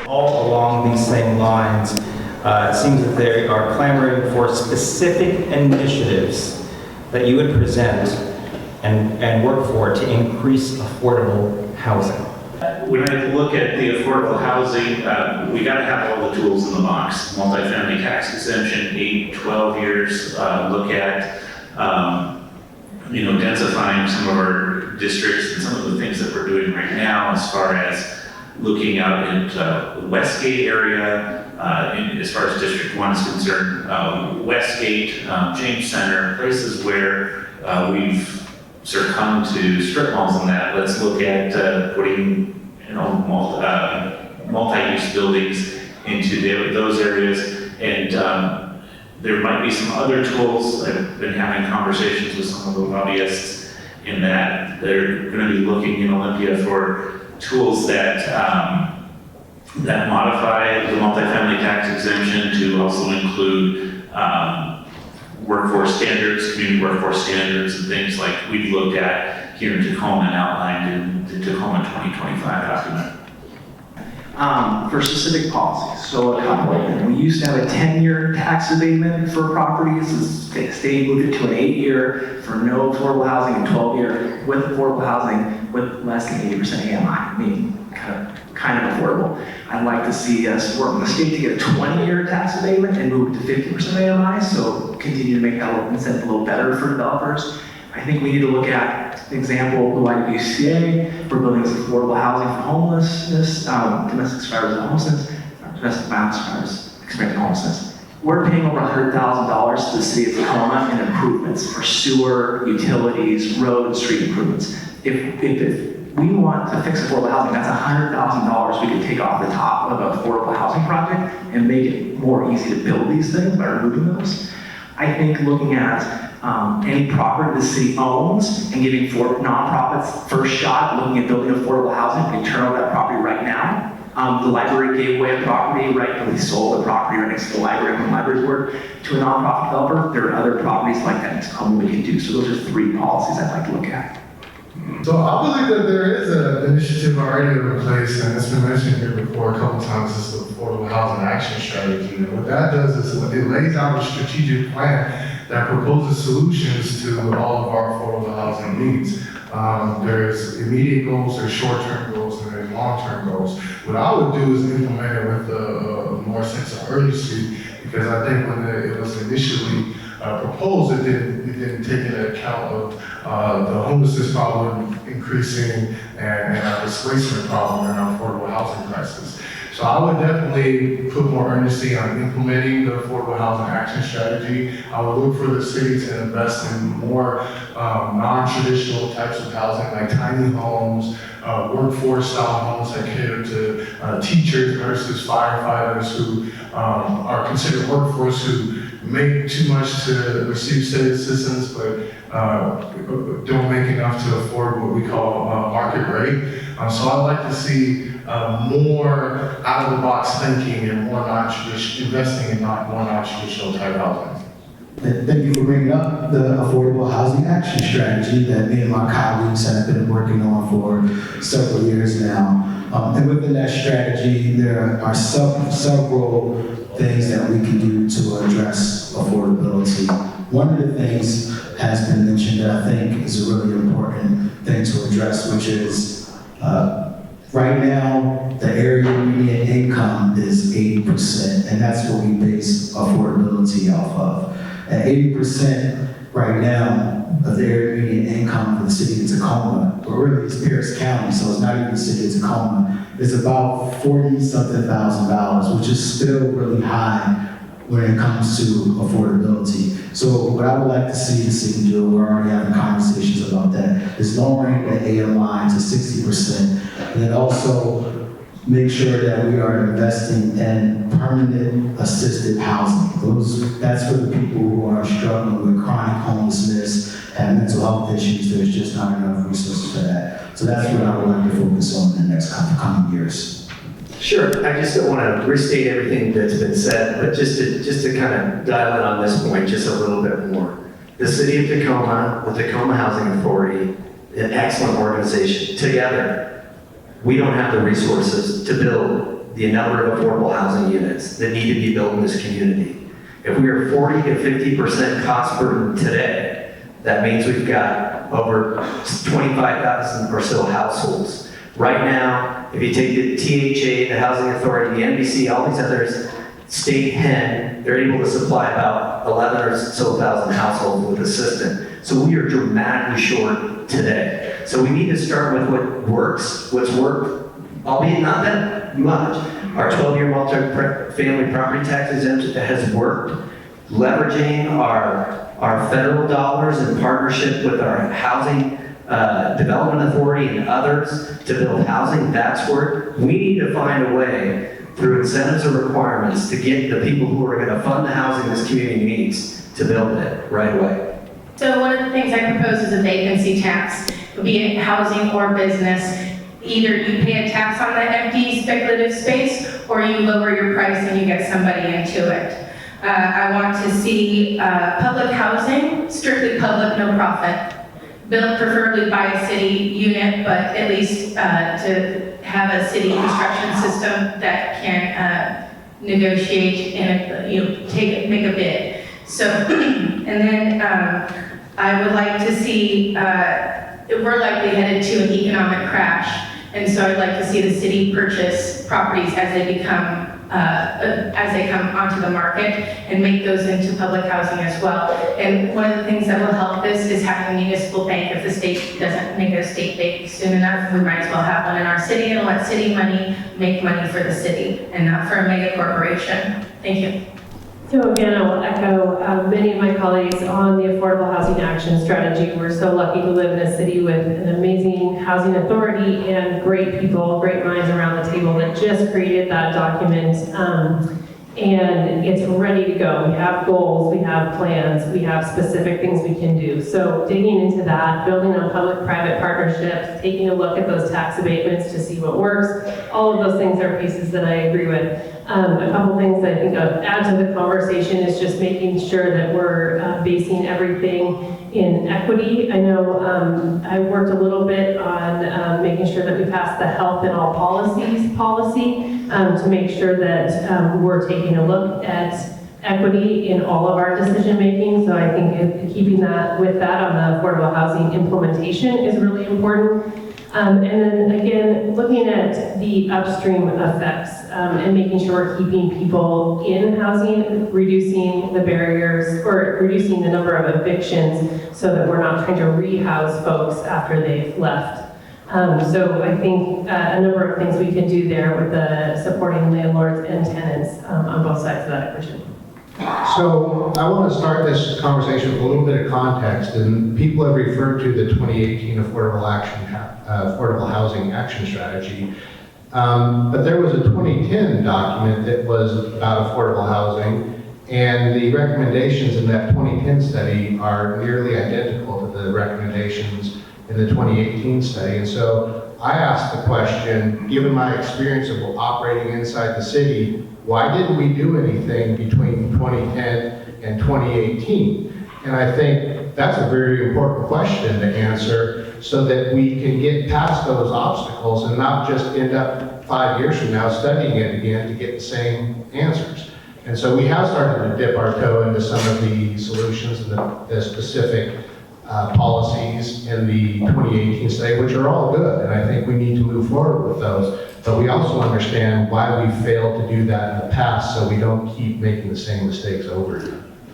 All along these same lines, it seems that they are clamoring for specific initiatives that you would present and work for to increase affordable housing. When I look at the affordable housing, we got to have all the tools in the box. Multifamily tax exemption, 8, 12 years. Look at, densifying some of our districts and some of the things that we're doing right now as far as looking out into the Westgate area, as far as District 1 is concerned. Westgate, James Center, places where we've succumbed to strip malls and that. Let's look at putting multi-use buildings into those areas, and there might be some other tools. I've been having conversations with some of the lobbyists in that they're going to be looking in Olympia for tools that that modify the multifamily tax exemption to also include workforce standards, community workforce standards, and things like we've looked at here in Tacoma and outlined in the Tacoma 2025 document. For specific policies, so a couple of them. We used to have a 10-year tax abatement for properties. The state moved it to an 8-year for no affordable housing and 12-year with affordable housing with less than 80% AMI, meaning kind of affordable. I'd like to see us work with the state to get a 20-year tax abatement and move it to 50% AMI, so continue to make that incentive a little better for developers. I think we need to look at the example of the YWCA for building affordable housing for homelessness, domestic survivors of homelessness, domestic violence survivors experiencing homelessness. We're paying over $100,000 to the city of Tacoma in improvements for sewer, utilities, road, and street improvements. If we want to fix affordable housing, that's $100,000 we could take off the top of an affordable housing project and make it more easy to build these things by removing those. I think looking at any property the city owns and giving nonprofits first shot, looking at building affordable housing, we can turn over that property right now. The library gave away a property, right? We sold the property right next to the library when the libraries work to a nonprofit developer. There are other properties like that in Tacoma we can do. So those are 3 policies I'd like to look at. So I believe that there is an initiative already in place, and it's been mentioned here before a couple times, is the Affordable Housing Action Strategy. And what that does is it lays out a strategic plan that proposes solutions to all of our affordable housing needs. There's immediate goals, there's short-term goals, and there's long-term goals. What I would do is implement it with a more sense of urgency, because I think when it was initially proposed, it didn't take into account of the homelessness problem increasing and our displacement problem and our affordable housing crisis. So I would definitely put more urgency on implementing the Affordable Housing Action Strategy. I would look for the city to invest in more non-traditional types of housing, like tiny homes, workforce-style homes that cater to teachers, nurses, firefighters who are considered workforce, who make too much to receive state assistance, but don't make enough to afford what we call market rate. So I'd like to see more out-of-the-box thinking and more investing in more non-traditional type housing. Thank you for bringing up the Affordable Housing Action Strategy that me and my colleagues have been working on for several years now. And within that strategy, there are several things that we can do to address affordability. One of the things has been mentioned that I think is a really important thing to address, which is right now, the area median income is 80%, and that's what we base affordability off of. At 80% right now of the area median income for the city of Tacoma, but really it's Pierce County, so it's not even the city of Tacoma, is about $40-something thousand, which is still really high when it comes to affordability. So what I would like to see the city do, we're already having conversations about that, is lowering the AMI to 60%, and then also make sure that we are investing in permanent assisted housing. That's for the people who are struggling with chronic homelessness and mental health issues. There's just not enough resources for that. So that's what I would like to focus on in the next coming years. Sure, I just don't want to restate everything that's been said, but just to kind of dial in on this point just a little bit more. The City of Tacoma, the Tacoma Housing Authority, an excellent organization. Together, we don't have the resources to build the number of affordable housing units that need to be built in this community. If we are 40 to 50% cost burden today, that means we've got over 25,000 or so households. Right now, if you take the THA, the Housing Authority, the NBC, all these others, state HEN, they're able to supply about 11 or so thousand households with assistance. So we are dramatically short today. So we need to start with what works, what's worked, albeit not that much. Our 12-year multi-family property tax exemption has worked. Leveraging our federal dollars in partnership with our housing development authority and others to build housing, that's worked. We need to find a way through incentives or requirements to get the people who are going to fund the housing this community needs to build it right away. So one of the things I propose is a vacancy tax, be it housing or business. Either you pay a tax on that empty speculative space, or you lower your price and you get somebody into it. I want to see public housing, strictly public, no profit, built preferably by a city unit, but at least to have a city construction system that can negotiate and make a bid. So, and then I would like to see, we're likely headed to an economic crash, and so I'd like to see the city purchase properties as they come onto the market and make those into public housing as well. And one of the things that will help this is having a municipal bank. If the state doesn't make a state bank soon enough, we might as well have one in our city and let city money make money for the city and not for a mega corporation. Thank you. So again, I will echo many of my colleagues on the Affordable Housing Action Strategy. We're so lucky to live in a city with an amazing housing authority and great people, great minds around the table that just created that document. And it's ready to go. We have goals, we have plans, we have specific things we can do. So digging into that, building on public-private partnerships, taking a look at those tax abatements to see what works, all of those things are pieces that I agree with. A couple things that I think I'll add to the conversation is just making sure that we're basing everything in equity. I know I worked a little bit on making sure that we pass the health in all policies policy to make sure that we're taking a look at equity in all of our decision making. So I think keeping that with that on the affordable housing implementation is really important. And then again, looking at the upstream effects and making sure we're keeping people in housing, reducing the barriers or reducing the number of evictions so that we're not trying to rehouse folks after they've left. So I think a number of things we can do there with the supporting landlords and tenants on both sides of that equation. So I want to start this conversation with a little bit of context, and people have referred to the 2018 Affordable Housing Action Strategy, but there was a 2010 document that was about affordable housing, and the recommendations in that 2010 study are nearly identical to the recommendations in the 2018 study. And so I asked the question, given my experience of operating inside the city, why didn't we do anything between 2010 and 2018? And I think that's a very important question to answer so that we can get past those obstacles and not just end up 5 years from now studying it again to get the same answers. And so we have started to dip our toe into some of the solutions and the specific policies in the 2018 study, which are all good, and I think we need to move forward with those. But we also understand why we failed to do that in the past, so we don't keep making the same mistakes over again.